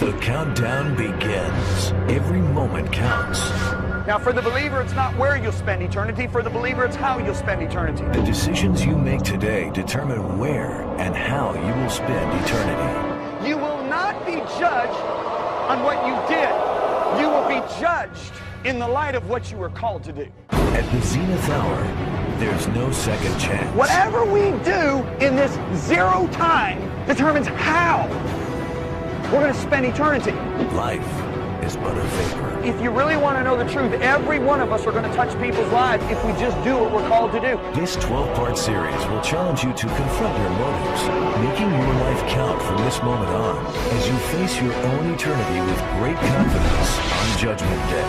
The countdown begins. Every moment counts. Now, for the believer, it's not where you'll spend eternity. For the believer, it's how you'll spend eternity. The decisions you make today determine where and how you will spend eternity. You will not be judged on what you did. You will be judged in the light of what you were called to do. At the zenith hour, there's no second chance. Whatever we do in this zero time determines how we're going to spend eternity. Life is but a vapor. If you really want to know the truth, every one of us are going to touch people's lives if we just do what we're called to do. This 12-part series will challenge you to confront your motives, making your life count from this moment on as you face your own eternity with great confidence on Judgment Day.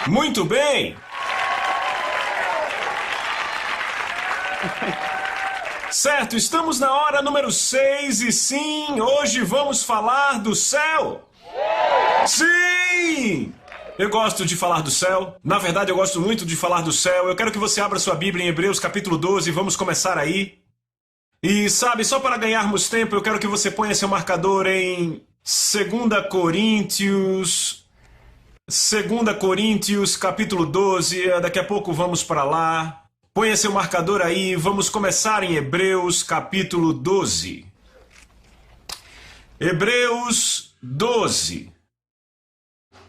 Muito bem! Certo, estamos na hora número 6 e sim, hoje vamos falar do céu. Sim! Eu gosto de falar do céu. Na verdade, eu gosto muito de falar do céu. Eu quero que você abra sua Bíblia em Hebreus capítulo 12. Vamos começar aí. E sabe, só para ganharmos tempo, eu quero que você ponha seu marcador em 2 Coríntios capítulo 12. Daqui a pouco vamos para lá. Ponha seu marcador aí, vamos começar em Hebreus capítulo 12. Hebreus 12.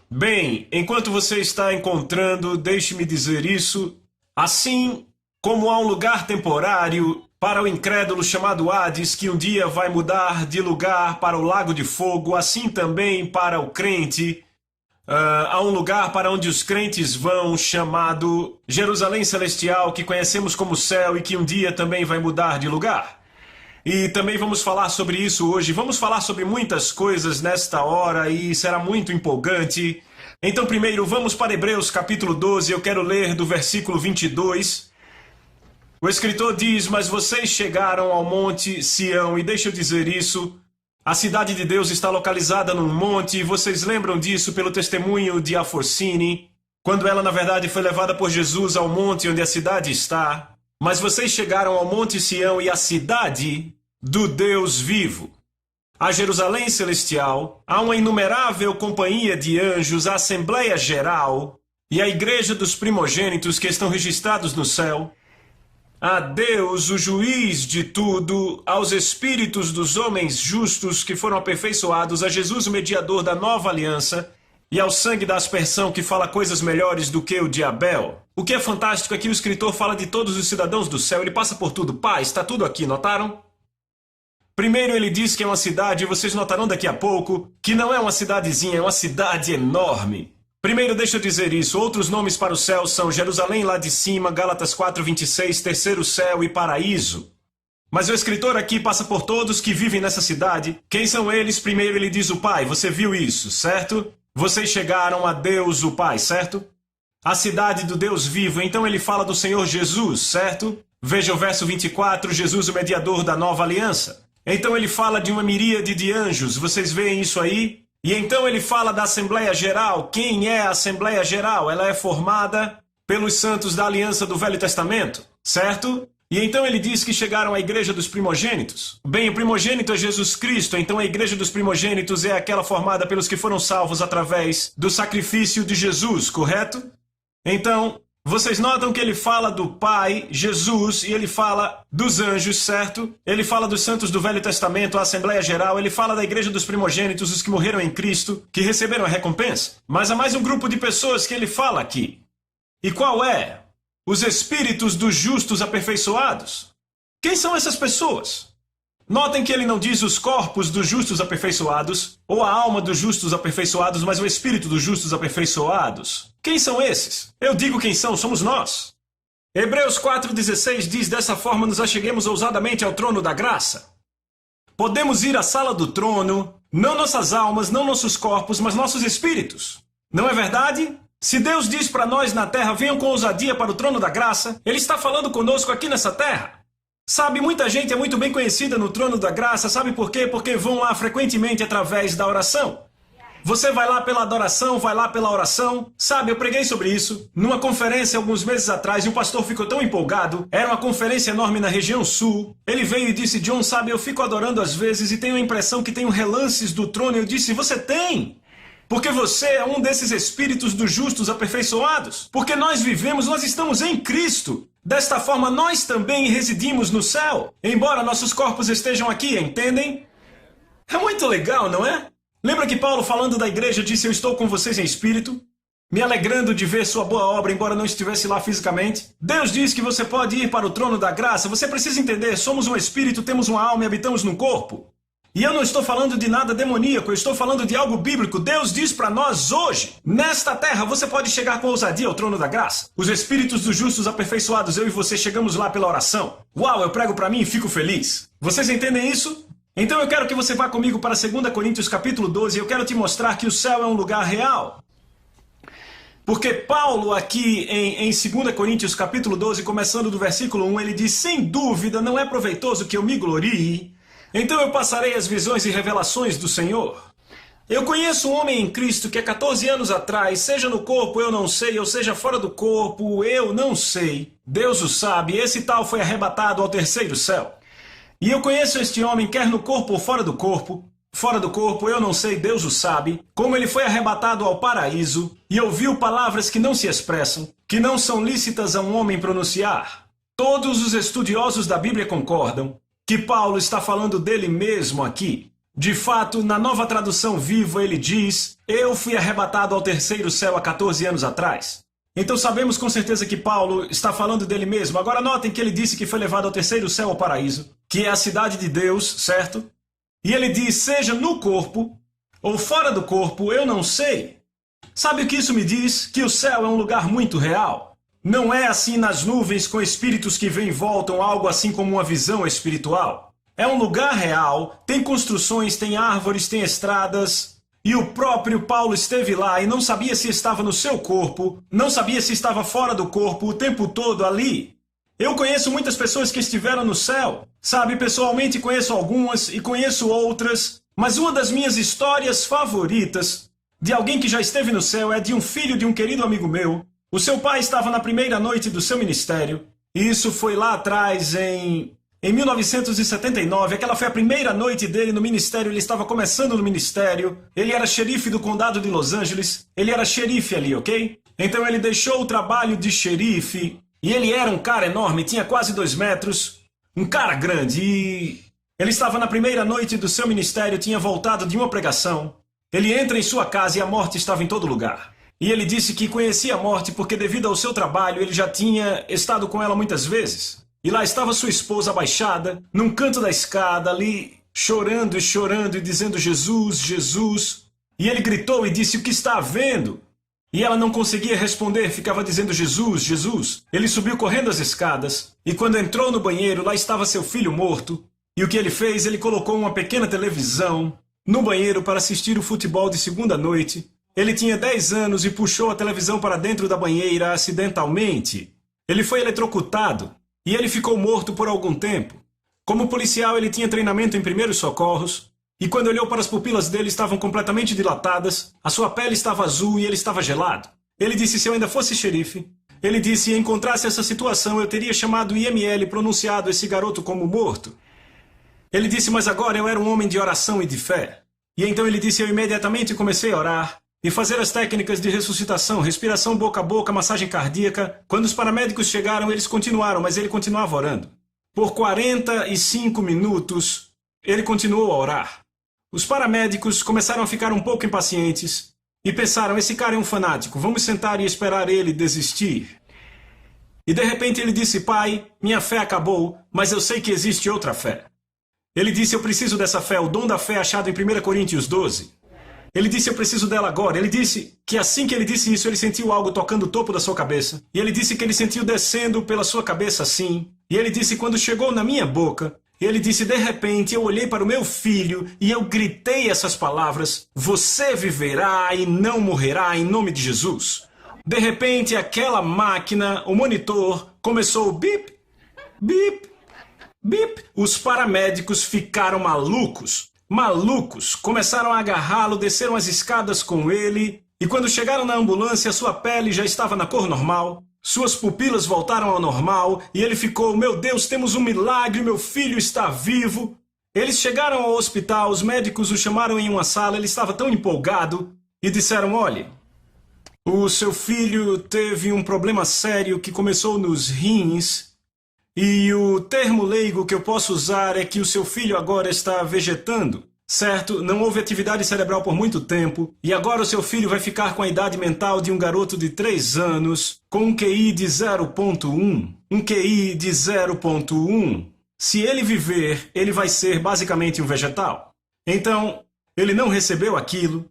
Bem, enquanto você está encontrando, deixe-me dizer isso. Assim como há um lugar temporário para o incrédulo chamado Hades, que um dia vai mudar de lugar para o lago de fogo, assim também para o crente. Há um lugar para onde os crentes vão, chamado Jerusalém Celestial, que conhecemos como céu e que um dia também vai mudar de lugar. E também vamos falar sobre isso hoje. Vamos falar sobre muitas coisas nesta hora e será muito empolgante. Então, primeiro, vamos para Hebreus capítulo 12. Eu quero ler do versículo 22. O escritor diz: mas vocês chegaram ao monte Sião, e deixa eu dizer isso. A cidade de Deus está localizada num monte, e vocês lembram disso pelo testemunho de Aforcine, quando ela na verdade foi levada por Jesus ao monte onde a cidade está. Mas vocês chegaram ao monte Sião e à cidade do Deus vivo, a Jerusalém Celestial, a uma inumerável companhia de anjos, a Assembleia Geral e a Igreja dos Primogênitos que estão registrados no céu. A Deus, o juiz de tudo, aos espíritos dos homens justos que foram aperfeiçoados, a Jesus, o mediador da nova aliança, e ao sangue da aspersão que fala coisas melhores do que o de Abel. O que é fantástico é que o escritor fala de todos os cidadãos do céu, ele passa por tudo. Pai, está tudo aqui, notaram? Primeiro ele diz que é uma cidade, e vocês notarão daqui a pouco, que não é uma cidadezinha, é uma cidade enorme. Primeiro, deixa eu dizer isso. Outros nomes para o céu são Jerusalém lá de cima, Gálatas 4:26, terceiro céu e paraíso. Mas o escritor aqui passa por todos que vivem nessa cidade. Quem são eles? Primeiro ele diz o Pai. Você viu isso, certo? Vocês chegaram a Deus o Pai, certo? A cidade do Deus vivo. Então ele fala do Senhor Jesus, certo? Veja o verso 24, Jesus o mediador da nova aliança. Então ele fala de uma miríade de anjos. Vocês veem isso aí? E então ele fala da Assembleia Geral. Quem é a Assembleia Geral? Ela é formada pelos santos da aliança do Velho Testamento, certo? E então ele diz que chegaram à Igreja dos Primogênitos. Bem, o primogênito é Jesus Cristo, então a Igreja dos Primogênitos é aquela formada pelos que foram salvos através do sacrifício de Jesus, correto? Então, vocês notam que ele fala do Pai, Jesus, e ele fala dos anjos, certo? Ele fala dos santos do Velho Testamento, a Assembleia Geral, ele fala da Igreja dos Primogênitos, os que morreram em Cristo, que receberam a recompensa. Mas há mais um grupo de pessoas que ele fala aqui. E qual é? Os espíritos dos justos aperfeiçoados. Quem são essas pessoas? Notem que ele não diz os corpos dos justos aperfeiçoados, ou a alma dos justos aperfeiçoados, mas o espírito dos justos aperfeiçoados. Quem são esses? Eu digo quem são, somos nós. Hebreus 4,16 diz: dessa forma nos acheguemos ousadamente ao trono da graça. Podemos ir à sala do trono, não nossas almas, não nossos corpos, mas nossos espíritos. Não é verdade? Se Deus diz para nós na terra, venham com ousadia para o trono da graça, Ele está falando conosco aqui nessa terra. Sabe, muita gente é muito bem conhecida no trono da graça, sabe por quê? Porque vão lá frequentemente através da oração. Você vai lá pela adoração, vai lá pela oração. Sabe, eu preguei sobre isso numa conferência alguns meses atrás e o pastor ficou tão empolgado. Era uma conferência enorme na região sul. Ele veio e disse, John, sabe, eu fico adorando às vezes e tenho a impressão que tenho relances do trono. Eu disse, você tem? Porque você é um desses espíritos dos justos aperfeiçoados. Porque nós vivemos, nós estamos em Cristo. Desta forma, nós também residimos no céu. Embora nossos corpos estejam aqui, entendem? É muito legal, não é? Lembra que Paulo, falando da igreja, disse, eu estou com vocês em espírito, me alegrando de ver sua boa obra, embora não estivesse lá fisicamente? Deus diz que você pode ir para o trono da graça. Você precisa entender, somos um espírito, temos uma alma e habitamos num corpo. E eu não estou falando de nada demoníaco, eu estou falando de algo bíblico. Deus diz para nós hoje, nesta terra, você pode chegar com ousadia ao trono da graça. Os espíritos dos justos aperfeiçoados, eu e você chegamos lá pela oração. Uau, eu prego para mim e fico feliz. Vocês entendem isso? Então eu quero que você vá comigo para 2 Coríntios capítulo 12 e eu quero te mostrar que o céu é um lugar real. Porque Paulo aqui em 2 Coríntios capítulo 12, começando do versículo 1, ele diz, sem dúvida não é proveitoso que eu me glorie, então eu passarei as visões e revelações do Senhor. Eu conheço um homem em Cristo que há 14 anos atrás, seja no corpo eu não sei, ou seja fora do corpo eu não sei, Deus o sabe, esse tal foi arrebatado ao terceiro céu. E eu conheço este homem, quer no corpo ou fora do corpo eu não sei, Deus o sabe, como ele foi arrebatado ao paraíso e ouviu palavras que não se expressam, que não são lícitas a um homem pronunciar. Todos os estudiosos da Bíblia concordam que Paulo está falando dele mesmo aqui. De fato, na Nova Tradução Viva ele diz, eu fui arrebatado ao terceiro céu há 14 anos atrás. Então sabemos com certeza que Paulo está falando dele mesmo. Agora notem que ele disse que foi levado ao terceiro céu, ao paraíso, que é a cidade de Deus, certo? E ele diz, seja no corpo ou fora do corpo, eu não sei. Sabe o que isso me diz? Que o céu é um lugar muito real. Não é assim nas nuvens com espíritos que vêm e voltam, algo assim como uma visão espiritual. É um lugar real, tem construções, tem árvores, tem estradas. E o próprio Paulo esteve lá e não sabia se estava no seu corpo, não sabia se estava fora do corpo o tempo todo ali. Eu conheço muitas pessoas que estiveram no céu. Sabe, pessoalmente conheço algumas e conheço outras. Mas uma das minhas histórias favoritas de alguém que já esteve no céu é de um filho de um querido amigo meu. O seu pai estava na primeira noite do seu ministério. E isso foi lá atrás em 1979, aquela foi a primeira noite dele no ministério, ele estava começando no ministério, ele era xerife do condado de Los Angeles, ele era xerife ali, ok? Então ele deixou o trabalho de xerife, e ele era um cara enorme, tinha quase 2 metros, um cara grande, e ele estava na primeira noite do seu ministério, tinha voltado de uma pregação, ele entra em sua casa e a morte estava em todo lugar. E ele disse que conhecia a morte porque devido ao seu trabalho ele já tinha estado com ela muitas vezes. E lá estava sua esposa abaixada, num canto da escada, ali, chorando e dizendo Jesus, Jesus. E ele gritou e disse, o que está havendo? E ela não conseguia responder, ficava dizendo Jesus, Jesus. Ele subiu correndo as escadas, e quando entrou no banheiro, lá estava seu filho morto. E o que ele fez? Ele colocou uma pequena televisão no banheiro para assistir o futebol de segunda noite. Ele tinha 10 anos e puxou a televisão para dentro da banheira acidentalmente. Ele foi eletrocutado. E ele ficou morto por algum tempo. Como policial, ele tinha treinamento em primeiros socorros, e quando olhou para as pupilas dele estavam completamente dilatadas, a sua pele estava azul e ele estava gelado. Ele disse, se eu ainda fosse xerife, ele disse, se encontrasse essa situação, eu teria chamado o IML e pronunciado esse garoto como morto. Ele disse, mas agora eu era um homem de oração e de fé. E então ele disse, eu imediatamente comecei a orar, e fazer as técnicas de ressuscitação, respiração boca a boca, massagem cardíaca. Quando os paramédicos chegaram, eles continuaram, mas ele continuava orando. Por 45 minutos, ele continuou a orar. Os paramédicos começaram a ficar um pouco impacientes e pensaram, esse cara é um fanático, vamos sentar e esperar ele desistir. E de repente ele disse, pai, minha fé acabou, mas eu sei que existe outra fé. Ele disse, eu preciso dessa fé, o dom da fé achado em 1 Coríntios 12. Ele disse, eu preciso dela agora. Ele disse que assim que ele disse isso, ele sentiu algo tocando o topo da sua cabeça. E ele disse que ele sentiu descendo pela sua cabeça assim. E ele disse, quando chegou na minha boca, ele disse, de repente eu olhei para o meu filho e eu gritei essas palavras, você viverá e não morrerá em nome de Jesus. De repente aquela máquina, o monitor, começou bip, bip, bip. Os paramédicos ficaram malucos. malucos, começaram a agarrá-lo, desceram as escadas com ele, e quando chegaram na ambulância, sua pele já estava na cor normal, suas pupilas voltaram ao normal, e ele ficou, meu Deus, temos um milagre, meu filho está vivo. Eles chegaram ao hospital, os médicos o chamaram em uma sala, ele estava tão empolgado, e disseram, olhe, o seu filho teve um problema sério que começou nos rins, e o termo leigo que eu posso usar é que o seu filho agora está vegetando, certo? Não houve atividade cerebral por muito tempo, e agora o seu filho vai ficar com a idade mental de um garoto de 3 anos, com um QI de 0.1. Um QI de 0.1. Se ele viver, ele vai ser basicamente um vegetal. Então, ele não recebeu aquilo,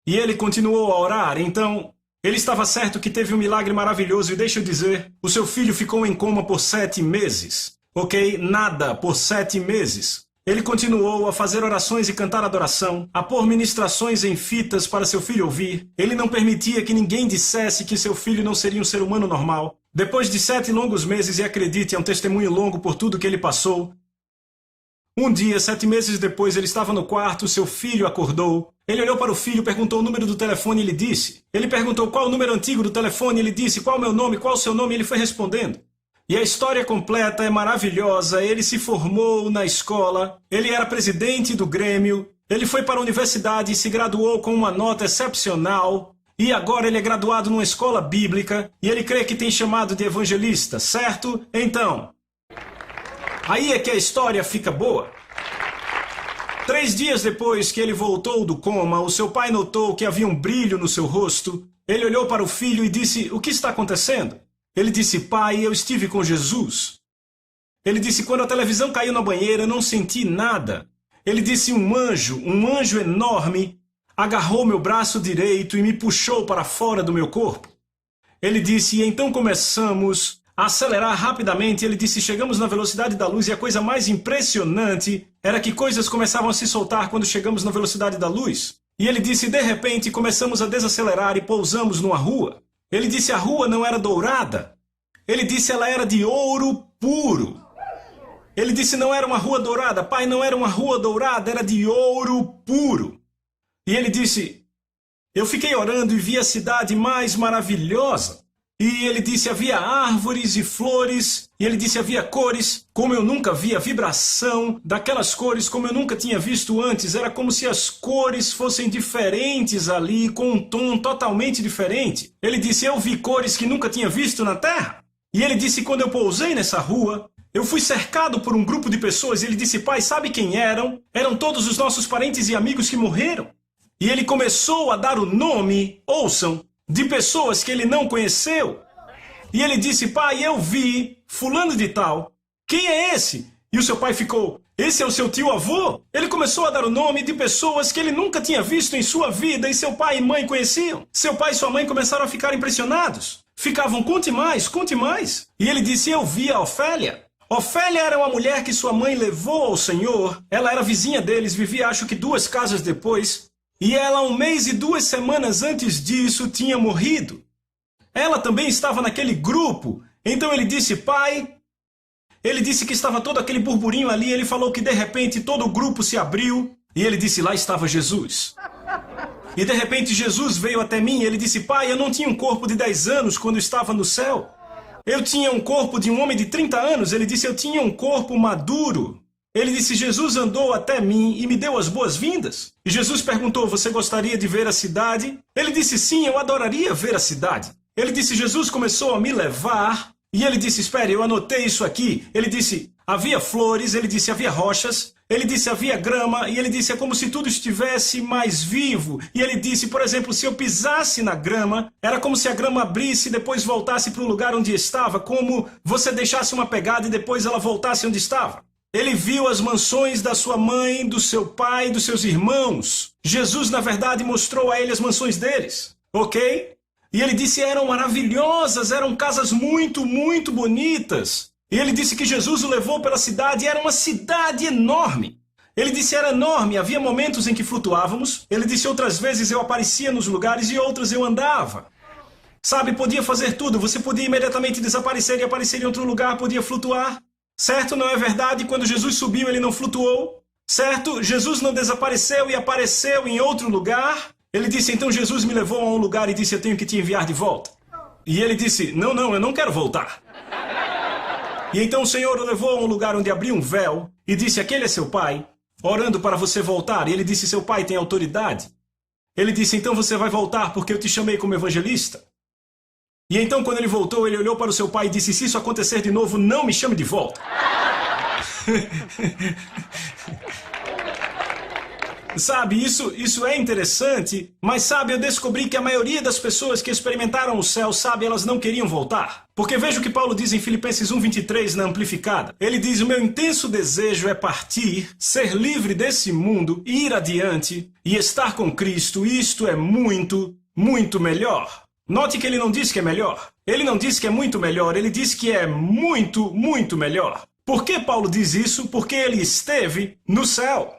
e ele continuou a orar, então... Ele estava certo que teve um milagre maravilhoso e deixa eu dizer, o seu filho ficou em coma por 7 meses. Ok? Nada por 7 meses. Ele continuou a fazer orações e cantar adoração, a pôr ministrações em fitas para seu filho ouvir. Ele não permitia que ninguém dissesse que seu filho não seria um ser humano normal. Depois de 7 longos meses, e acredite, é um testemunho longo por tudo que ele passou, um dia, 7 meses depois, ele estava no quarto, seu filho acordou. Ele olhou para o filho, perguntou o número do telefone e ele disse. Ele perguntou qual o número antigo do telefone, ele disse qual o meu nome, qual o seu nome, e ele foi respondendo. E a história completa é maravilhosa, ele se formou na escola, ele era presidente do Grêmio, ele foi para a universidade e se graduou com uma nota excepcional, e agora ele é graduado numa escola bíblica, e ele crê que tem chamado de evangelista, certo? Então... Aí é que a história fica boa. 3 dias depois que ele voltou do coma, o seu pai notou que havia um brilho no seu rosto. Ele olhou para o filho e disse, o que está acontecendo? Ele disse, pai, eu estive com Jesus. Ele disse, quando a televisão caiu na banheira, eu não senti nada. Ele disse, um anjo enorme, agarrou meu braço direito e me puxou para fora do meu corpo. Ele disse, e então começamos... a acelerar rapidamente, ele disse, chegamos na velocidade da luz e a coisa mais impressionante era que coisas começavam a se soltar quando chegamos na velocidade da luz. E ele disse, de repente, começamos a desacelerar e pousamos numa rua. Ele disse, a rua não era dourada. Ele disse, ela era de ouro puro. Ele disse, não era uma rua dourada, pai, não era uma rua dourada, era de ouro puro. E ele disse, eu fiquei orando e vi a cidade mais maravilhosa. E ele disse, havia árvores e flores, e ele disse, havia cores, como eu nunca vi, a vibração daquelas cores como eu nunca tinha visto antes, era como se as cores fossem diferentes ali, com um tom totalmente diferente. Ele disse, eu vi cores que nunca tinha visto na Terra. E ele disse, quando eu pousei nessa rua, eu fui cercado por um grupo de pessoas, e ele disse, pai, sabe quem eram? Eram todos os nossos parentes e amigos que morreram. E ele começou a dar o nome, ouçam, de pessoas que ele não conheceu. E ele disse, pai, eu vi fulano de tal. Quem é esse? E o seu pai ficou, esse é o seu tio-avô? Ele começou a dar o nome de pessoas que ele nunca tinha visto em sua vida e seu pai e mãe conheciam. Seu pai e sua mãe começaram a ficar impressionados. Ficavam, conte mais, conte mais. E ele disse, eu vi a Ofélia. Ofélia era uma mulher que sua mãe levou ao Senhor. Ela era vizinha deles, vivia acho que 2 casas depois. E ela, 1 mês e 2 semanas antes disso, tinha morrido. Ela também estava naquele grupo. Então ele disse, pai... Ele disse que estava todo aquele burburinho ali. Ele falou que de repente todo o grupo se abriu. E ele disse, lá estava Jesus. E de repente Jesus veio até mim. E ele disse, pai, eu não tinha um corpo de 10 anos quando estava no céu. Eu tinha um corpo de um homem de 30 anos. Ele disse, eu tinha um corpo maduro. Ele disse, Jesus andou até mim e me deu as boas-vindas. E Jesus perguntou, você gostaria de ver a cidade? Ele disse, sim, eu adoraria ver a cidade. Ele disse, Jesus começou a me levar. E ele disse, espere, eu anotei isso aqui. Ele disse, havia flores. Ele disse, havia rochas. Ele disse, havia grama. E ele disse, é como se tudo estivesse mais vivo. E ele disse, por exemplo, se eu pisasse na grama, era como se a grama abrisse e depois voltasse para o lugar onde estava. Como você deixasse uma pegada e depois ela voltasse onde estava. Ele viu as mansões da sua mãe, do seu pai, dos seus irmãos. Jesus, na verdade, mostrou a ele as mansões deles. Ok? E ele disse, eram maravilhosas, eram casas muito, muito bonitas. E ele disse que Jesus o levou pela cidade, e era uma cidade enorme. Ele disse, era enorme, havia momentos em que flutuávamos. Ele disse, outras vezes eu aparecia nos lugares e outras eu andava. Sabe, podia fazer tudo, você podia imediatamente desaparecer e aparecer em outro lugar, podia flutuar. Certo? Não é verdade? Quando Jesus subiu, ele não flutuou. Certo? Jesus não desapareceu e apareceu em outro lugar. Ele disse, então Jesus me levou a um lugar e disse, eu tenho que te enviar de volta. E ele disse, não, eu não quero voltar. E então o Senhor o levou a um lugar onde abriu um véu e disse, aquele é seu pai, orando para você voltar. E ele disse, seu pai tem autoridade. Ele disse, então você vai voltar porque eu te chamei como evangelista. E então quando ele voltou, ele olhou para o seu pai e disse, se isso acontecer de novo, não me chame de volta. Sabe, isso é interessante, mas sabe, eu descobri que a maioria das pessoas que experimentaram o céu, sabe, elas não queriam voltar. Porque veja o que Paulo diz em Filipenses 1:23 na Amplificada. Ele diz, o meu intenso desejo é partir, ser livre desse mundo, ir adiante e estar com Cristo. Isto é muito, muito melhor. Note que ele não diz que é melhor. Ele não diz que é muito melhor, ele diz que é muito, muito melhor. Por que Paulo diz isso? Porque ele esteve no céu.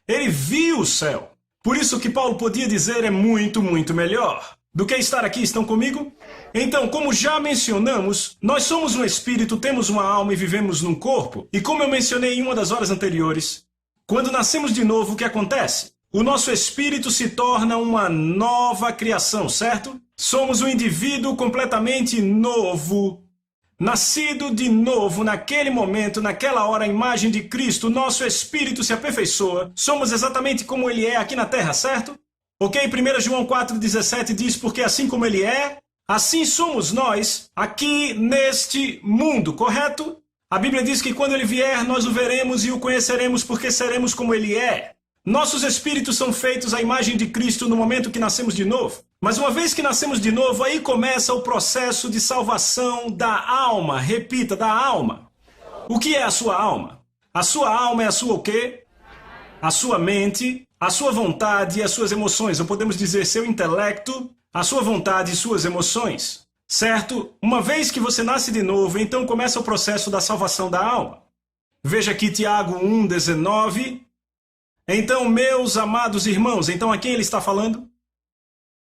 Ele viu o céu. Por isso que Paulo podia dizer é muito, muito melhor do que estar aqui. Estão comigo? Então, como já mencionamos, nós somos um espírito, temos uma alma e vivemos num corpo. E como eu mencionei em uma das horas anteriores, quando nascemos de novo, o que acontece? O nosso espírito se torna uma nova criação, certo? Somos um indivíduo completamente novo. Nascido de novo, naquele momento, naquela hora, a imagem de Cristo, nosso espírito se aperfeiçoa. Somos exatamente como ele é aqui na terra, certo? Ok? 1 João 4,17 diz, porque assim como ele é, assim somos nós aqui neste mundo, correto? A Bíblia diz que quando ele vier, nós o veremos e o conheceremos porque seremos como ele é. Nossos espíritos são feitos à imagem de Cristo no momento que nascemos de novo. Mas uma vez que nascemos de novo, aí começa o processo de salvação da alma. Repita, da alma. O que é a sua alma? A sua alma é a sua o quê? A sua mente, a sua vontade e as suas emoções. Ou podemos dizer seu intelecto, a sua vontade e suas emoções. Certo? Uma vez que você nasce de novo, então começa o processo da salvação da alma. Veja aqui Tiago 1,19. Então, meus amados irmãos, então a quem ele está falando?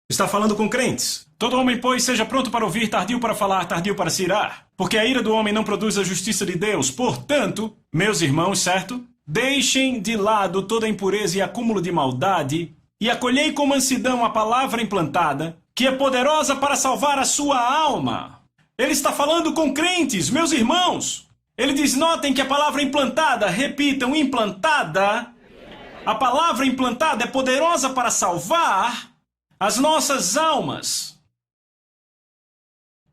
Está falando com crentes. Todo homem, pois, seja pronto para ouvir, tardio para falar, tardio para se irar. Porque a ira do homem não produz a justiça de Deus. Portanto, meus irmãos, certo? Deixem de lado toda impureza e acúmulo de maldade e acolhei com mansidão a palavra implantada, que é poderosa para salvar a sua alma. Ele está falando com crentes, meus irmãos. Ele diz, notem que a palavra implantada, repitam, implantada. A palavra implantada é poderosa para salvar as nossas almas.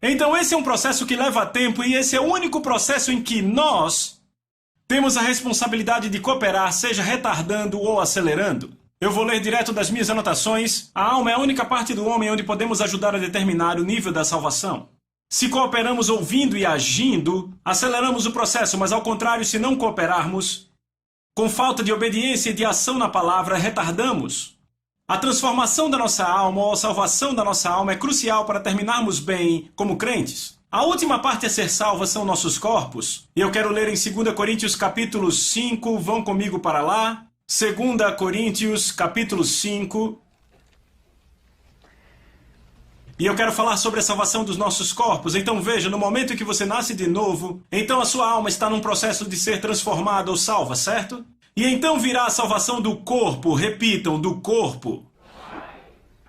Então esse é um processo que leva tempo e esse é o único processo em que nós temos a responsabilidade de cooperar, seja retardando ou acelerando. Eu vou ler direto das minhas anotações. A alma é a única parte do homem onde podemos ajudar a determinar o nível da salvação. Se cooperamos ouvindo e agindo, aceleramos o processo, mas ao contrário, se não cooperarmos, com falta de obediência e de ação na palavra, retardamos. A transformação da nossa alma ou a salvação da nossa alma é crucial para terminarmos bem como crentes. A última parte a ser salva são nossos corpos. E eu quero ler em 2 Coríntios capítulo 5, vão comigo para lá. 2 Coríntios capítulo 5. E eu quero falar sobre a salvação dos nossos corpos. Então veja, no momento em que você nasce de novo, então a sua alma está num processo de ser transformada ou salva, certo? E então virá a salvação do corpo, repitam, do corpo.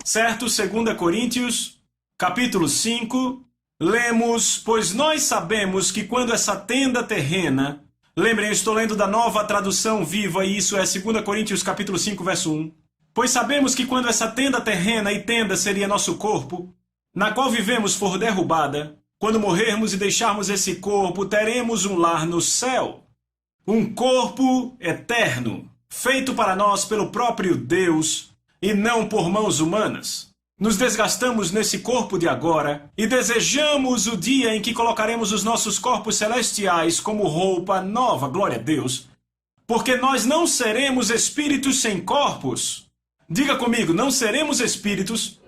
Certo? 2 Coríntios, capítulo 5, lemos, pois nós sabemos que quando essa tenda terrena, lembrem, eu estou lendo da Nova Tradução Viva, e isso é 2 Coríntios, capítulo 5, verso 1. Pois sabemos que quando essa tenda terrena, e tenda seria nosso corpo, na qual vivemos for derrubada, quando morrermos e deixarmos esse corpo, teremos um lar no céu. Um corpo eterno, feito para nós pelo próprio Deus e não por mãos humanas. Nos desgastamos nesse corpo de agora e desejamos o dia em que colocaremos os nossos corpos celestiais como roupa nova, glória a Deus, porque nós não seremos espíritos sem corpos. Diga comigo, não seremos espíritos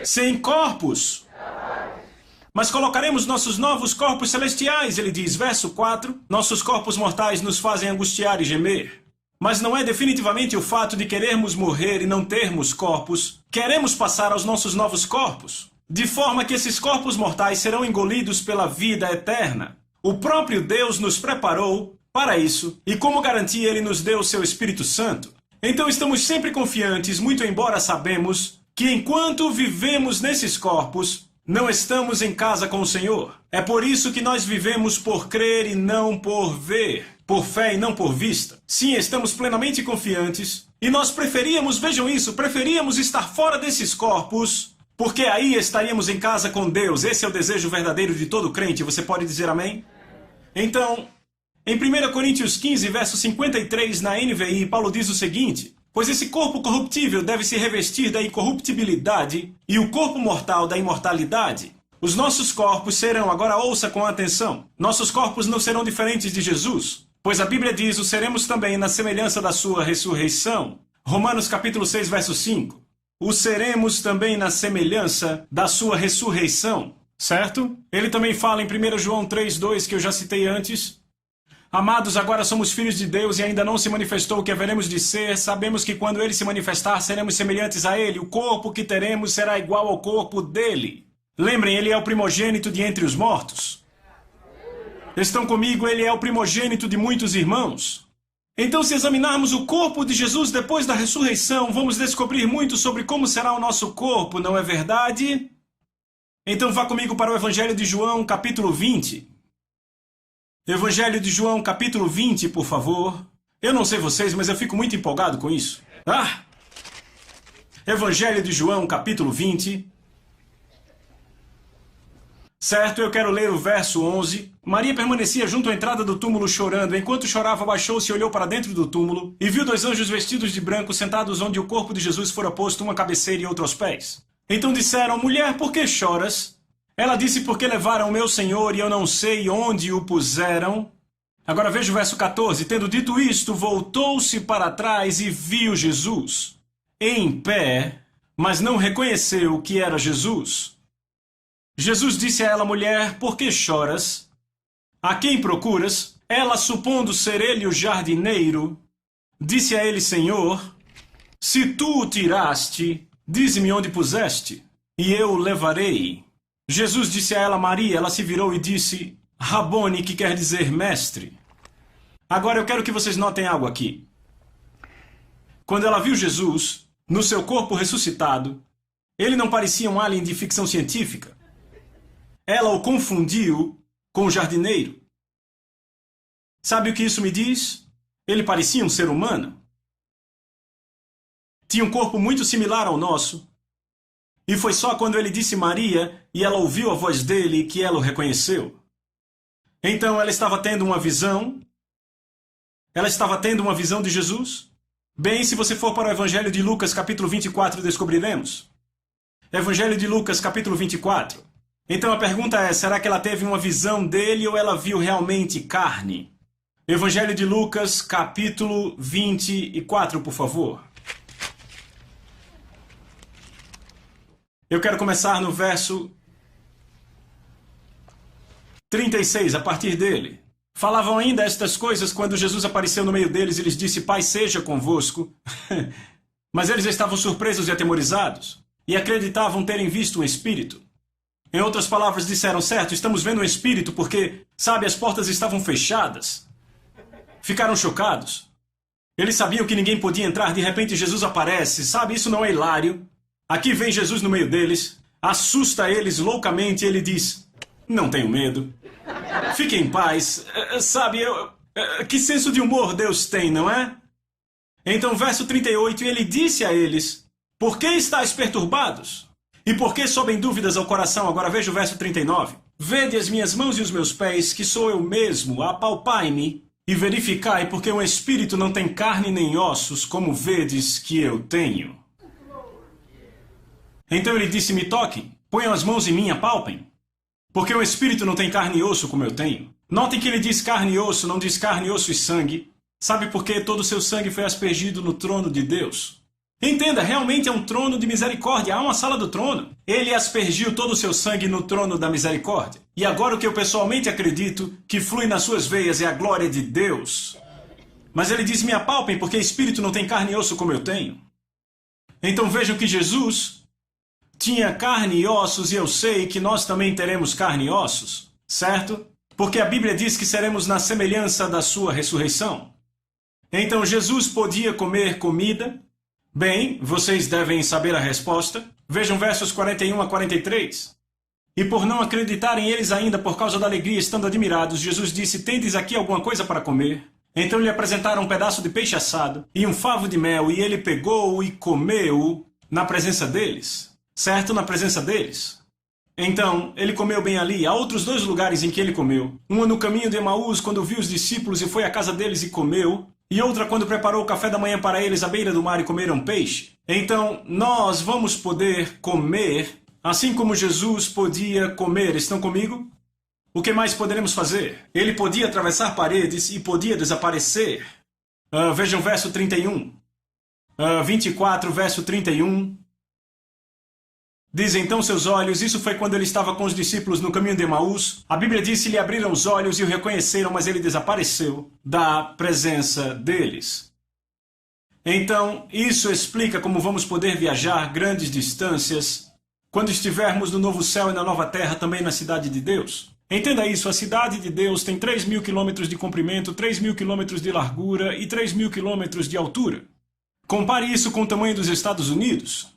sem corpos. Mas colocaremos nossos novos corpos celestiais, ele diz, verso 4, nossos corpos mortais nos fazem angustiar e gemer. Mas não é definitivamente o fato de querermos morrer e não termos corpos. Queremos passar aos nossos novos corpos, de forma que esses corpos mortais serão engolidos pela vida eterna. O próprio Deus nos preparou para isso, e como garantia ele nos deu o seu Espírito Santo. Então estamos sempre confiantes, muito embora sabemos que enquanto vivemos nesses corpos, não estamos em casa com o Senhor. É por isso que nós vivemos por crer e não por ver, por fé e não por vista. Sim, estamos plenamente confiantes, e nós preferíamos, vejam isso, preferíamos estar fora desses corpos, porque aí estaríamos em casa com Deus. Esse é o desejo verdadeiro de todo crente. Você pode dizer amém? Então, em 1 Coríntios 15, verso 53, na NVI, Paulo diz o seguinte: pois esse corpo corruptível deve se revestir da incorruptibilidade e o corpo mortal da imortalidade. Os nossos corpos serão, agora ouça com atenção, nossos corpos não serão diferentes de Jesus, pois a Bíblia diz, o seremos também na semelhança da sua ressurreição. Romanos capítulo 6, verso 5. O seremos também na semelhança da sua ressurreição, certo? Ele também fala em 1 João 3, 2, que eu já citei antes. Amados, agora somos filhos de Deus e ainda não se manifestou o que haveremos de ser. Sabemos que quando ele se manifestar, seremos semelhantes a ele. O corpo que teremos será igual ao corpo dele. Lembrem, ele é o primogênito de entre os mortos. Estão comigo? Ele é o primogênito de muitos irmãos. Então, se examinarmos o corpo de Jesus depois da ressurreição, vamos descobrir muito sobre como será o nosso corpo, não é verdade? Então vá comigo para o Evangelho de João, capítulo 20. Evangelho de João, capítulo 20, por favor. Eu não sei vocês, mas eu fico muito empolgado com isso. Evangelho de João, capítulo 20. Certo, eu quero ler o verso 11. Maria permanecia junto à entrada do túmulo chorando. Enquanto chorava, baixou-se e olhou para dentro do túmulo e viu 2 anjos vestidos de branco sentados onde o corpo de Jesus fora posto, uma à cabeceira e outra aos pés. Então disseram, mulher, por que choras? Ela disse, porque levaram o meu Senhor e eu não sei onde o puseram. Agora veja o verso 14. Tendo dito isto, voltou-se para trás e viu Jesus em pé, mas não reconheceu que era Jesus. Jesus disse a ela, mulher, por que choras? A quem procuras? Ela, supondo ser ele o jardineiro, disse a ele, Senhor, se tu o tiraste, dize-me onde puseste, e eu o levarei. Jesus disse a ela, Maria. Ela se virou e disse, Rabone, que quer dizer mestre. Agora eu quero que vocês notem algo aqui. Quando ela viu Jesus, no seu corpo ressuscitado, ele não parecia um alien de ficção científica. Ela o confundiu com o jardineiro. Sabe o que isso me diz? Ele parecia um ser humano. Tinha um corpo muito similar ao nosso. E foi só quando ele disse Maria e ela ouviu a voz dele que ela o reconheceu. Então ela estava tendo uma visão. Ela estava tendo uma visão de Jesus. Bem, se você for para o Evangelho de Lucas, capítulo 24, descobriremos. Evangelho de Lucas, capítulo 24. Então a pergunta é, será que ela teve uma visão dele ou ela viu realmente carne? Evangelho de Lucas, capítulo 24, por favor. Eu quero começar no verso 36, a partir dele. Falavam ainda estas coisas quando Jesus apareceu no meio deles e lhes disse, Pai seja convosco. Mas eles estavam surpresos e atemorizados e acreditavam terem visto um espírito. Em outras palavras, disseram, certo, estamos vendo um espírito porque, sabe, as portas estavam fechadas. Ficaram chocados. Eles sabiam que ninguém podia entrar, de repente Jesus aparece, sabe, isso não é hilário. Aqui vem Jesus no meio deles, assusta eles loucamente e ele diz, não tenho medo, fiquem em paz, sabe, que senso de humor Deus tem, não é? Então, verso 38, ele disse a eles, por que estáis perturbados? E por que sobem dúvidas ao coração? Agora veja o verso 39. Vede as minhas mãos e os meus pés, que sou eu mesmo, apalpai-me e verificai, porque um espírito não tem carne nem ossos, como vedes que eu tenho. Então ele disse, me toquem, ponham as mãos em mim e apalpem, porque um espírito não tem carne e osso como eu tenho. Notem que ele diz carne e osso, não diz carne, osso e sangue. Sabe por quê? Todo o seu sangue foi aspergido no trono de Deus. Entenda, realmente é um trono de misericórdia, há uma sala do trono. Ele aspergiu todo o seu sangue no trono da misericórdia. E agora o que eu pessoalmente acredito que flui nas suas veias é a glória de Deus. Mas ele diz, me apalpem, porque espírito não tem carne e osso como eu tenho. Então vejam que Jesus tinha carne e ossos, e eu sei que nós também teremos carne e ossos, certo? Porque a Bíblia diz que seremos na semelhança da sua ressurreição. Então Jesus podia comer comida? Bem, vocês devem saber a resposta. Vejam versos 41 a 43. E por não acreditarem eles ainda por causa da alegria, estando admirados, Jesus disse: tendes aqui alguma coisa para comer? Então lhe apresentaram um pedaço de peixe assado e um favo de mel, e ele pegou e comeu na presença deles. Certo? Na presença deles. Então, ele comeu bem ali. Há outros 2 lugares em que ele comeu. Uma no caminho de Emaús, quando viu os discípulos e foi à casa deles e comeu. E outra quando preparou o café da manhã para eles à beira do mar e comeram peixe. Então, nós vamos poder comer assim como Jesus podia comer. Estão comigo? O que mais poderemos fazer? Ele podia atravessar paredes e podia desaparecer. Vejam o verso 31. 24, verso 31. Diz então seus olhos, isso foi quando ele estava com os discípulos no caminho de Emaús. A Bíblia diz que lhe abriram os olhos e o reconheceram, mas ele desapareceu da presença deles. Então, isso explica como vamos poder viajar grandes distâncias quando estivermos no novo céu e na nova terra, também na cidade de Deus. Entenda isso, a cidade de Deus tem 3.000 quilômetros de comprimento, 3.000 quilômetros de largura e 3.000 quilômetros de altura. Compare isso com o tamanho dos Estados Unidos.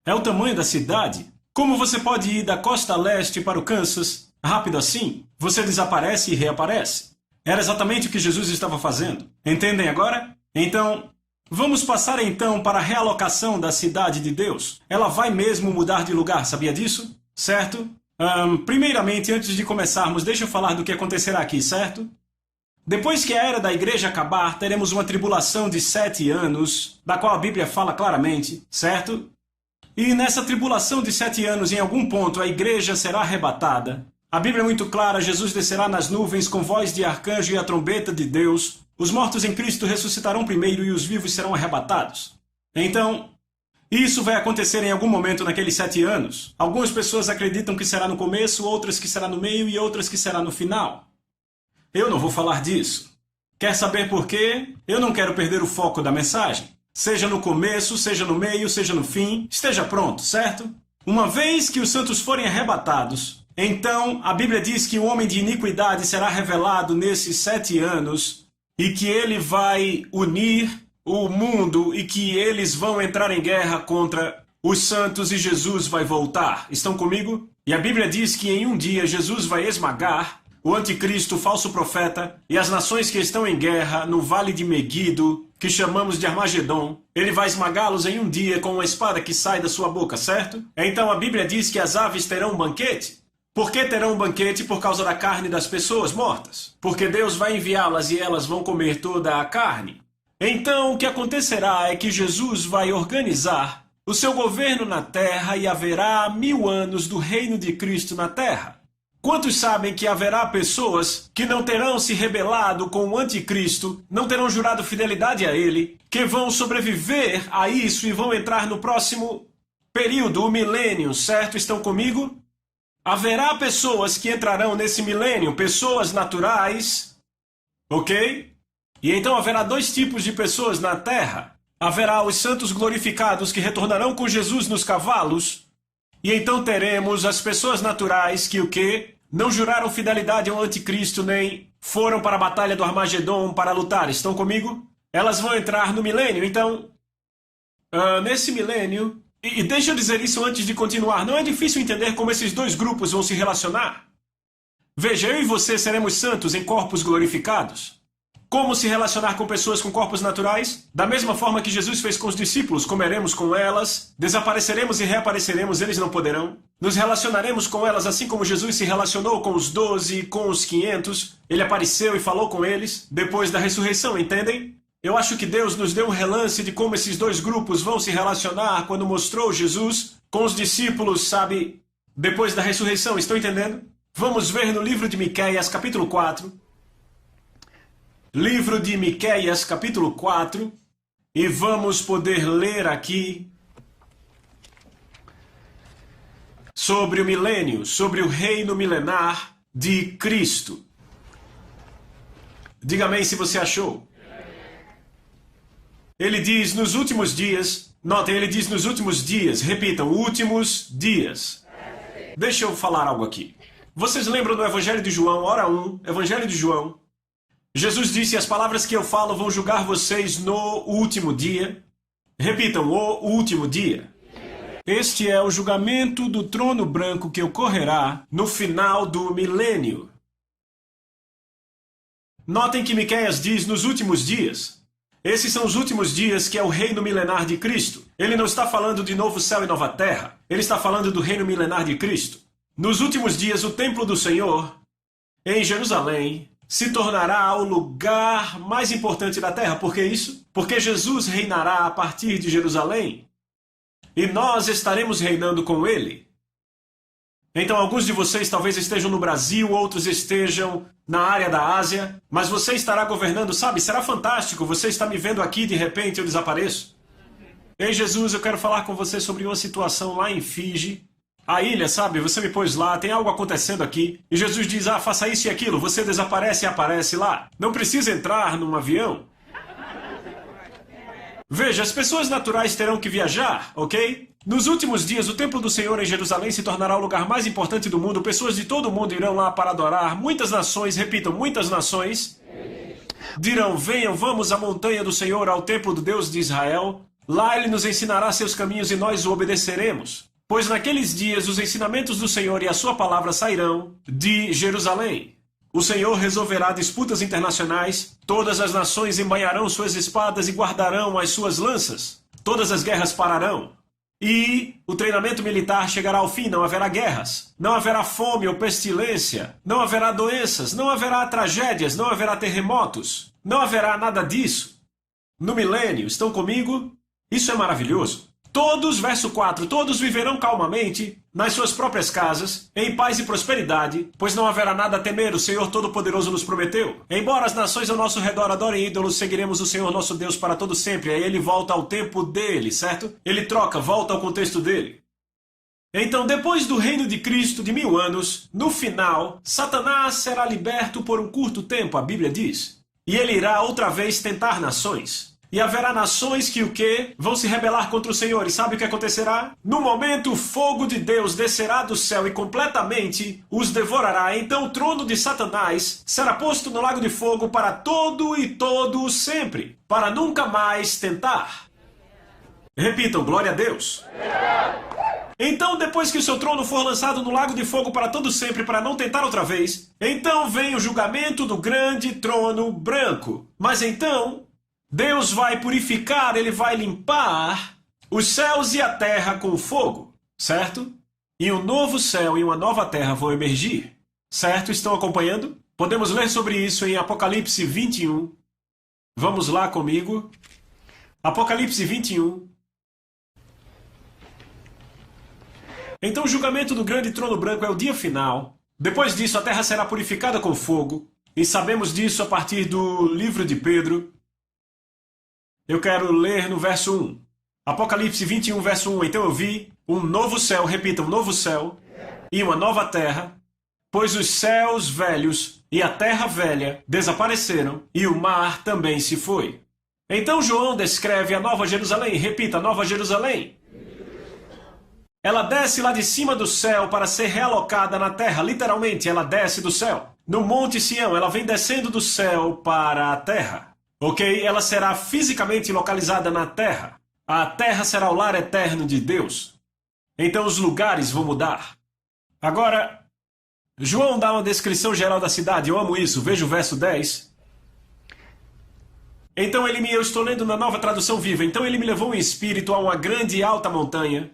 É o tamanho da cidade. Como você pode ir da costa leste para o Kansas rápido assim? Você desaparece e reaparece. Era exatamente o que Jesus estava fazendo. Entendem agora? Então, vamos passar então para a realocação da cidade de Deus. Ela vai mesmo mudar de lugar, sabia disso? Certo? Primeiramente, antes de começarmos, deixa eu falar do que acontecerá aqui, certo? Depois que a era da igreja acabar, teremos uma tribulação de 7 anos, da qual a Bíblia fala claramente, certo? E nessa tribulação de 7 anos, em algum ponto, a igreja será arrebatada. A Bíblia é muito clara, Jesus descerá nas nuvens com voz de arcanjo e a trombeta de Deus. Os mortos em Cristo ressuscitarão primeiro e os vivos serão arrebatados. Então, isso vai acontecer em algum momento naqueles 7 anos. Algumas pessoas acreditam que será no começo, outras que será no meio e outras que será no final. Eu não vou falar disso. Quer saber por quê? Eu não quero perder o foco da mensagem. Seja no começo, seja no meio, seja no fim, esteja pronto, certo? Uma vez que os santos forem arrebatados, então a Bíblia diz que o homem de iniquidade será revelado nesses 7 anos e que ele vai unir o mundo e que eles vão entrar em guerra contra os santos e Jesus vai voltar. Estão comigo? E a Bíblia diz que em um dia Jesus vai esmagar o anticristo, o falso profeta, e as nações que estão em guerra no vale de Meguido, que chamamos de Armagedon. Ele vai esmagá-los em um dia com uma espada que sai da sua boca, certo? Então a Bíblia diz que as aves terão um banquete. Por que terão um banquete? Por causa da carne das pessoas mortas. Porque Deus vai enviá-las e elas vão comer toda a carne. Então o que acontecerá é que Jesus vai organizar o seu governo na terra e haverá 1000 anos do reino de Cristo na terra. Quantos sabem que haverá pessoas que não terão se rebelado com o anticristo, não terão jurado fidelidade a ele, que vão sobreviver a isso e vão entrar no próximo período, o milênio, certo? Estão comigo? Haverá pessoas que entrarão nesse milênio, pessoas naturais, ok? E então haverá 2 tipos de pessoas na terra. Haverá os santos glorificados que retornarão com Jesus nos cavalos, e então teremos as pessoas naturais que o quê? Não juraram fidelidade ao anticristo, nem foram para a batalha do Armagedon para lutar. Estão comigo? Elas vão entrar no milênio. Então, nesse milênio... E deixa eu dizer isso antes de continuar. Não é difícil entender como esses 2 grupos vão se relacionar. Veja, eu e você seremos santos em corpos glorificados. Como se relacionar com pessoas com corpos naturais? Da mesma forma que Jesus fez com os discípulos, comeremos com elas, desapareceremos e reapareceremos, eles não poderão. Nos relacionaremos com elas assim como Jesus se relacionou com os 12, com os 500. Ele apareceu e falou com eles depois da ressurreição, entendem? Eu acho que Deus nos deu um relance de como esses 2 grupos vão se relacionar quando mostrou Jesus com os discípulos, sabe, depois da ressurreição, estão entendendo? Vamos ver no livro de Miqueias, capítulo 4. Livro de Miqueias, capítulo 4, e vamos poder ler aqui sobre o milênio, sobre o reino milenar de Cristo. Diga amém se você achou. Ele diz nos últimos dias, notem, ele diz nos últimos dias, repitam, últimos dias. Deixa eu falar algo aqui. Vocês lembram do Evangelho de João, hora 1, Evangelho de João? Jesus disse, as palavras que eu falo vão julgar vocês no último dia. Repitam, o último dia. Este é o julgamento do trono branco que ocorrerá no final do milênio. Notem que Miqueias diz nos últimos dias. Esses são os últimos dias que é o reino milenar de Cristo. Ele não está falando de novo céu e nova terra. Ele está falando do reino milenar de Cristo. Nos últimos dias, o templo do Senhor, em Jerusalém, se tornará o lugar mais importante da terra. Por que isso? Porque Jesus reinará a partir de Jerusalém. E nós estaremos reinando com ele. Então, alguns de vocês talvez estejam no Brasil, outros estejam na área da Ásia, mas você estará governando, sabe? Será fantástico. Você está me vendo aqui, de repente eu desapareço. Ei, Jesus, eu quero falar com você sobre uma situação lá em Fiji. A ilha, sabe? Você me pôs lá, tem algo acontecendo aqui. E Jesus diz, faça isso e aquilo. Você desaparece e aparece lá. Não precisa entrar num avião. Veja, as pessoas naturais terão que viajar, ok? Nos últimos dias, o templo do Senhor em Jerusalém se tornará o lugar mais importante do mundo. Pessoas de todo o mundo irão lá para adorar. Muitas nações, repitam, muitas nações, dirão, venham, vamos à montanha do Senhor, ao templo do Deus de Israel. Lá ele nos ensinará seus caminhos e nós o obedeceremos. Pois naqueles dias os ensinamentos do Senhor e a sua palavra sairão de Jerusalém. O Senhor resolverá disputas internacionais, todas as nações embainharão suas espadas e guardarão as suas lanças. Todas as guerras pararão. E o treinamento militar chegará ao fim, não haverá guerras. Não haverá fome ou pestilência. Não haverá doenças, não haverá tragédias, não haverá terremotos. Não haverá nada disso. No milênio, estão comigo? Isso é maravilhoso. Todos, verso 4, todos viverão calmamente nas suas próprias casas, em paz e prosperidade, pois não haverá nada a temer, o Senhor Todo-Poderoso nos prometeu. Embora as nações ao nosso redor adorem ídolos, seguiremos o Senhor nosso Deus para todo sempre. Aí ele volta ao tempo dele, certo? Ele troca, volta ao contexto dele. Então, depois do reino de Cristo de 1000 anos, no final, Satanás será liberto por um curto tempo, a Bíblia diz. E ele irá outra vez tentar nações. E haverá nações que o quê? Vão se rebelar contra o Senhor. E sabe o que acontecerá? No momento, o fogo de Deus descerá do céu e completamente os devorará. Então o trono de Satanás será posto no lago de fogo para todo e todo sempre, para nunca mais tentar. Repitam, glória a Deus. Então, depois que o seu trono for lançado no lago de fogo para todo sempre, para não tentar outra vez, então vem o julgamento do grande trono branco. Mas então Deus vai purificar, ele vai limpar os céus e a terra com fogo, certo? E um novo céu e uma nova terra vão emergir, certo? Estão acompanhando? Podemos ler sobre isso em Apocalipse 21. Vamos lá comigo. Apocalipse 21. Então o julgamento do grande trono branco é o dia final. Depois disso a terra será purificada com fogo. E sabemos disso a partir do livro de Pedro. Eu quero ler no verso 1. Apocalipse 21, verso 1. Então eu vi um novo céu, repita, um novo céu, e uma nova terra, pois os céus velhos e a terra velha desapareceram, e o mar também se foi. Então João descreve a Nova Jerusalém, repita, a Nova Jerusalém. Ela desce lá de cima do céu para ser realocada na terra, literalmente, ela desce do céu. No Monte Sião, ela vem descendo do céu para a terra. Ok? Ela será fisicamente localizada na terra. A terra será o lar eterno de Deus. Então os lugares vão mudar. Agora, João dá uma descrição geral da cidade. Eu amo isso. Veja o verso 10. Então eu estou lendo na Nova Tradução Viva. Então ele me levou em espírito a uma grande e alta montanha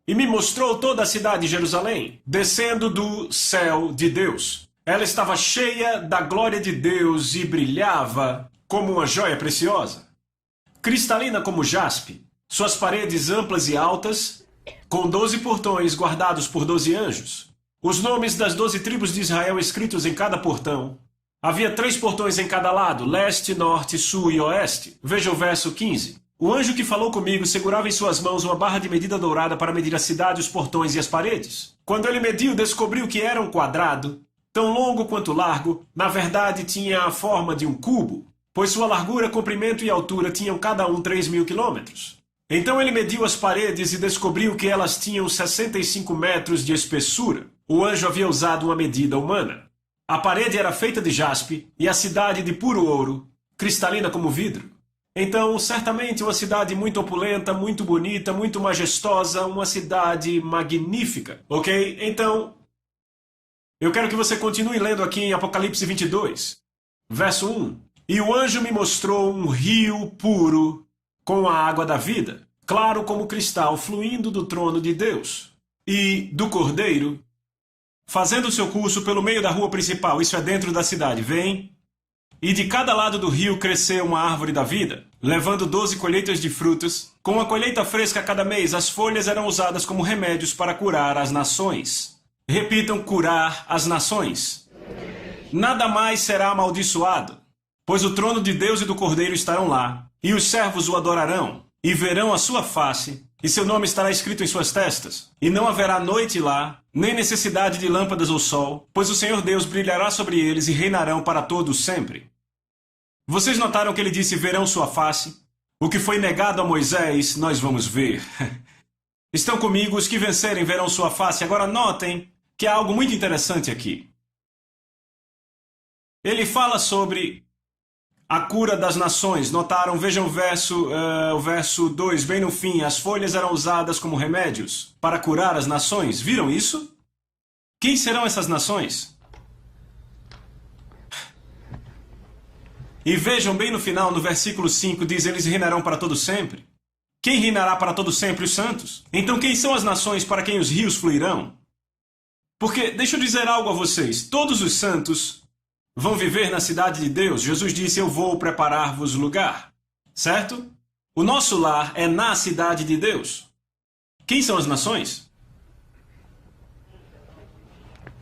e me mostrou toda a cidade de Jerusalém, descendo do céu de Deus. Ela estava cheia da glória de Deus e brilhava como uma joia preciosa, cristalina como jaspe, suas paredes amplas e altas, com 12 portões guardados por 12 anjos. Os nomes das 12 tribos de Israel escritos em cada portão. Havia 3 portões em cada lado, leste, norte, sul e oeste. Veja o verso 15. O anjo que falou comigo segurava em suas mãos uma barra de medida dourada para medir a cidade, os portões e as paredes. Quando ele mediu, descobriu que era um quadrado, tão longo quanto largo, na verdade tinha a forma de um cubo, pois sua largura, comprimento e altura tinham cada um 3.000 quilômetros. Então ele mediu as paredes e descobriu que elas tinham 65 metros de espessura. o anjo havia usado uma medida humana. A parede era feita de jaspe e a cidade de puro ouro, cristalina como vidro. Então, certamente uma cidade muito opulenta, muito bonita, muito majestosa, uma cidade magnífica. Ok? Então, eu quero que você continue lendo aqui em Apocalipse 22, verso 1. E o anjo me mostrou um rio puro com a água da vida, claro como cristal, fluindo do trono de Deus e do Cordeiro, fazendo seu curso pelo meio da rua principal, isso é dentro da cidade, vem. E de cada lado do rio cresceu uma árvore da vida, levando 12 colheitas de frutas. Com a colheita fresca a cada mês, as folhas eram usadas como remédios para curar as nações. Repitam, curar as nações. Nada mais será amaldiçoado, pois o trono de Deus e do Cordeiro estarão lá, e os servos o adorarão, e verão a sua face, e seu nome estará escrito em suas testas. E não haverá noite lá, nem necessidade de lâmpadas ou sol, pois o Senhor Deus brilhará sobre eles e reinarão para todos sempre. Vocês notaram que ele disse verão sua face? O que foi negado a Moisés, nós vamos ver. Estão comigo, os que vencerem verão sua face. Agora notem que há algo muito interessante aqui. Ele fala sobre a cura das nações. Notaram? Vejam o verso 2, bem no fim. As folhas eram usadas como remédios para curar as nações. Viram isso? Quem serão essas nações? E vejam bem no final, no versículo 5, diz, eles reinarão para todo sempre. Quem reinará para todo sempre? Os santos. Então quem são as nações para quem os rios fluirão? Porque, deixa eu dizer algo a vocês, todos os santos vão viver na cidade de Deus. Jesus disse, eu vou preparar-vos lugar. Certo? O nosso lar é na cidade de Deus. Quem são as nações?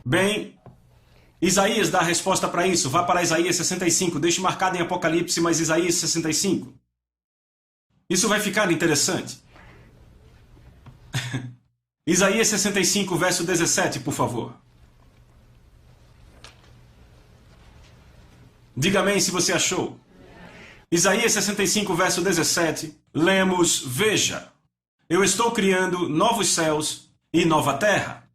Bem, Isaías dá a resposta para isso. Vá para Isaías 65. Deixe marcado em Apocalipse, mas Isaías 65. Isso vai ficar interessante. Isaías 65, verso 17, por favor. Diga amém se você achou. Isaías 65, verso 17. Lemos, veja, eu estou criando novos céus e nova terra,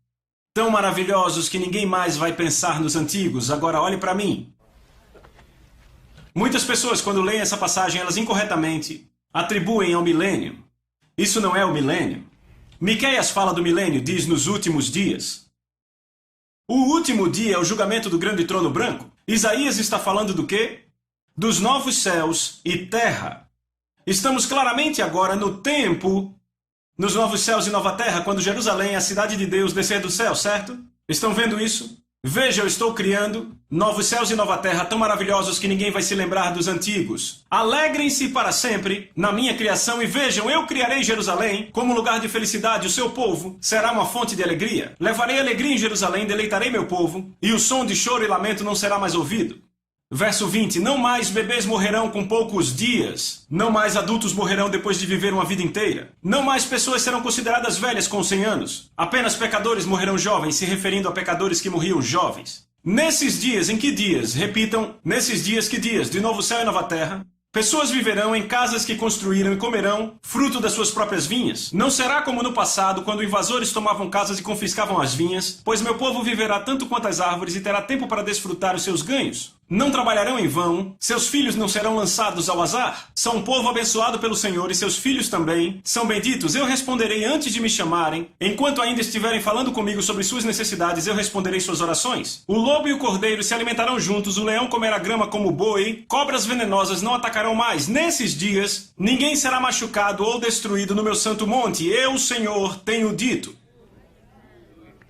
tão maravilhosos que ninguém mais vai pensar nos antigos. Agora olhe para mim. Muitas pessoas, quando leem essa passagem, elas incorretamente atribuem ao milênio. Isso não é o milênio. Miqueias fala do milênio, diz nos últimos dias. O último dia é o julgamento do grande trono branco. Isaías está falando do quê? Dos novos céus e terra. Estamos claramente agora no tempo, nos novos céus e nova terra, quando Jerusalém, a cidade de Deus, descer do céu, certo? Estão vendo isso? Veja, eu estou criando novos céus e nova terra tão maravilhosos que ninguém vai se lembrar dos antigos. Alegrem-se para sempre na minha criação e vejam, eu criarei Jerusalém como lugar de felicidade. O seu povo será uma fonte de alegria. Levarei alegria em Jerusalém, deleitarei meu povo, e o som de choro e lamento não será mais ouvido. Verso 20, não mais bebês morrerão com poucos dias, não mais adultos morrerão depois de viver uma vida inteira, não mais pessoas serão consideradas velhas com 100 anos, apenas pecadores morrerão jovens, se referindo a pecadores que morriam jovens. Nesses dias, em que dias? Repitam, nesses dias, que dias? De novo céu e nova terra. Pessoas viverão em casas que construíram e comerão fruto das suas próprias vinhas. Não será como no passado, quando invasores tomavam casas e confiscavam as vinhas, pois meu povo viverá tanto quanto as árvores e terá tempo para desfrutar os seus ganhos. Não trabalharão em vão, seus filhos não serão lançados ao azar. São um povo abençoado pelo Senhor e seus filhos também são benditos. Eu responderei antes de me chamarem. Enquanto ainda estiverem falando comigo sobre suas necessidades, eu responderei suas orações. O lobo e o cordeiro se alimentarão juntos, o leão comerá grama como o boi, cobras venenosas não atacarão mais. Nesses dias, ninguém será machucado ou destruído no meu santo monte. Eu, o Senhor, tenho dito.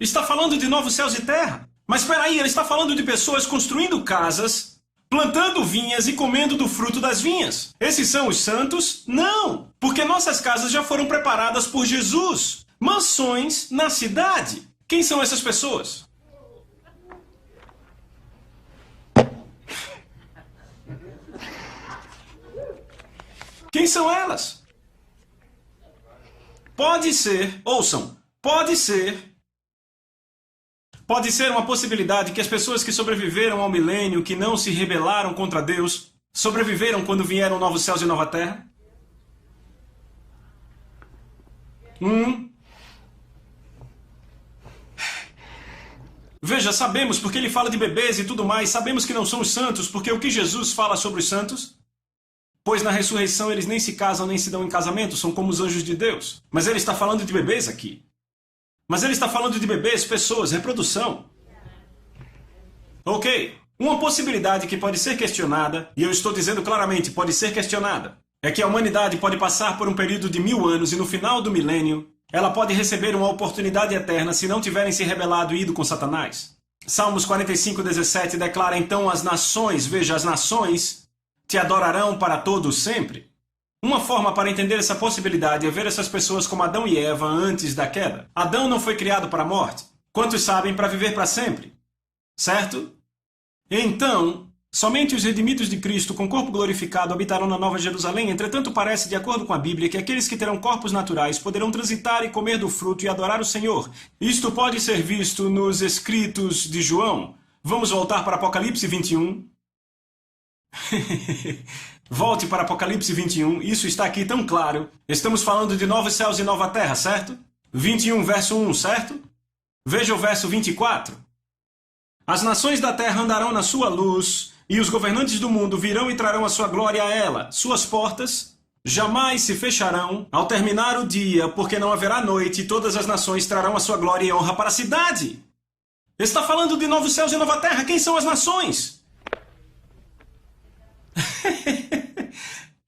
Está falando de novos céus e terra. Mas espera aí, ele está falando de pessoas construindo casas, plantando vinhas e comendo do fruto das vinhas. Esses são os santos? Não! Porque nossas casas já foram preparadas por Jesus. Mansões na cidade. Quem são essas pessoas? Quem são elas? Pode ser, ouçam, pode ser uma possibilidade que as pessoas que sobreviveram ao milênio, que não se rebelaram contra Deus, sobreviveram quando vieram novos céus e nova terra? Veja, sabemos porque ele fala de bebês e tudo mais, sabemos que não são os santos, porque o que Jesus fala sobre os santos? Pois na ressurreição eles nem se casam nem se dão em casamento, são como os anjos de Deus. Mas ele está falando de bebês aqui. Mas ele está falando de bebês, pessoas, reprodução. Ok, uma possibilidade que pode ser questionada, e eu estou dizendo claramente, pode ser questionada, é que a humanidade pode passar por um período de 1000 anos e no final do milênio, ela pode receber uma oportunidade eterna se não tiverem se rebelado e ido com Satanás. Salmos 45:17 declara então as nações, veja, as nações te adorarão para todo sempre. Uma forma para entender essa possibilidade é ver essas pessoas como Adão e Eva antes da queda. Adão não foi criado para a morte. Quantos sabem, para viver para sempre? Certo? Então, somente os redimidos de Cristo com corpo glorificado habitarão na Nova Jerusalém. Entretanto, parece, de acordo com a Bíblia, que aqueles que terão corpos naturais poderão transitar e comer do fruto e adorar o Senhor. Isto pode ser visto nos escritos de João. Vamos voltar para Apocalipse 21. Volte para Apocalipse 21. Isso está aqui tão claro. Estamos falando de novos céus e nova terra, certo? 21, verso 1, certo? Veja o verso 24. As nações da terra andarão na sua luz, e os governantes do mundo virão e trarão a sua glória a ela. Suas portas jamais se fecharão ao terminar o dia, porque não haverá noite, e todas as nações trarão a sua glória e honra para a cidade. Está falando de novos céus e nova terra. Quem são as nações?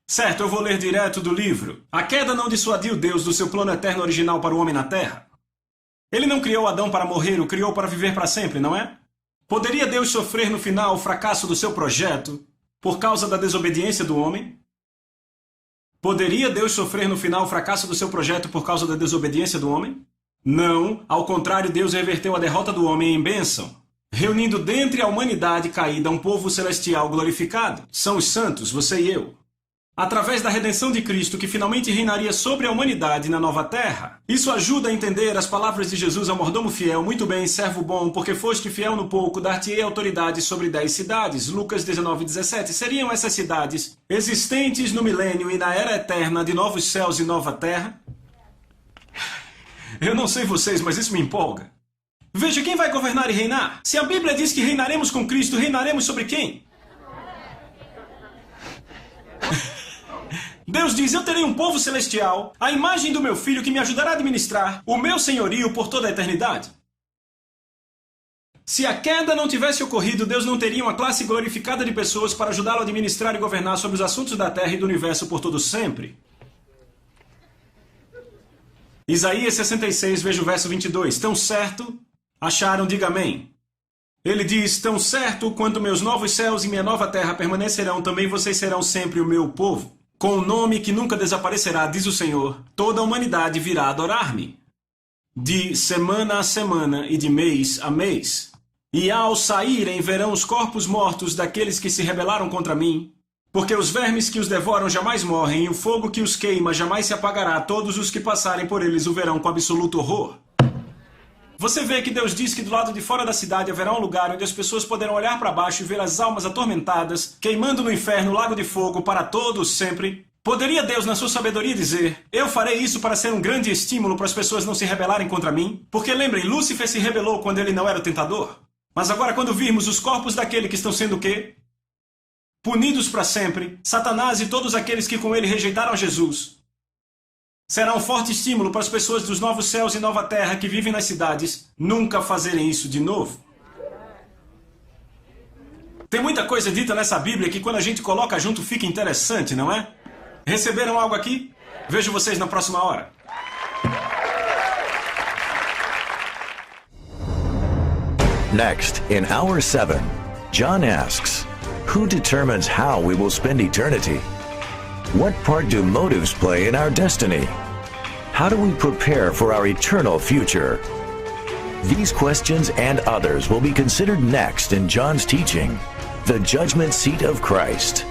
Certo, eu vou ler direto do livro. A queda não dissuadiu Deus do seu plano eterno original para o homem na terra. Ele não criou Adão para morrer, o criou para viver para sempre, não é? Poderia Deus sofrer no final o fracasso do seu projeto por causa da desobediência do homem? Poderia Deus sofrer no final o fracasso do seu projeto por causa da desobediência do homem? Não, ao contrário, Deus reverteu a derrota do homem em bênção, reunindo dentre a humanidade caída um povo celestial glorificado. São os santos, você e eu. Através da redenção de Cristo, que finalmente reinaria sobre a humanidade na nova terra. Isso ajuda a entender as palavras de Jesus ao mordomo fiel. Muito bem, servo bom, porque foste fiel no pouco, dar-te-ei autoridade sobre 10 cidades. Lucas 19:17. Seriam essas cidades existentes no milênio e na era eterna de novos céus e nova terra? Eu não sei vocês, mas isso me empolga. Veja, quem vai governar e reinar? Se a Bíblia diz que reinaremos com Cristo, reinaremos sobre quem? Deus diz, eu terei um povo celestial, a imagem do meu filho que me ajudará a administrar o meu senhorio por toda a eternidade. Se a queda não tivesse ocorrido, Deus não teria uma classe glorificada de pessoas para ajudá-lo a administrar e governar sobre os assuntos da terra e do universo por todo sempre. Isaías 66, veja o verso 22. Tão certo, acharam, diga amém. Ele diz, tão certo quanto meus novos céus e minha nova terra permanecerão, também vocês serão sempre o meu povo. Com o nome que nunca desaparecerá, diz o Senhor, toda a humanidade virá adorar-me. De semana a semana e de mês a mês. E ao saírem verão os corpos mortos daqueles que se rebelaram contra mim, porque os vermes que os devoram jamais morrem, e o fogo que os queima jamais se apagará, todos os que passarem por eles o verão com absoluto horror. Você vê que Deus diz que do lado de fora da cidade haverá um lugar onde as pessoas poderão olhar para baixo e ver as almas atormentadas, queimando no inferno, lago de fogo, para todos sempre. Poderia Deus, na sua sabedoria, dizer, eu farei isso para ser um grande estímulo para as pessoas não se rebelarem contra mim? Porque lembrem, Lúcifer se rebelou quando ele não era o tentador. Mas agora quando virmos os corpos daquele que estão sendo o quê? Punidos para sempre, Satanás e todos aqueles que com ele rejeitaram Jesus, será um forte estímulo para as pessoas dos novos céus e nova terra que vivem nas cidades nunca fazerem isso de novo. Tem muita coisa dita nessa Bíblia que quando a gente coloca junto fica interessante, não é? Receberam algo aqui? Vejo vocês na próxima hora. Next, in Hour 7, John asks, who determines how we will spend eternity? What part do motives play in our destiny? How do we prepare for our eternal future? These questions and others will be considered next in John's teaching, The Judgment Seat of Christ.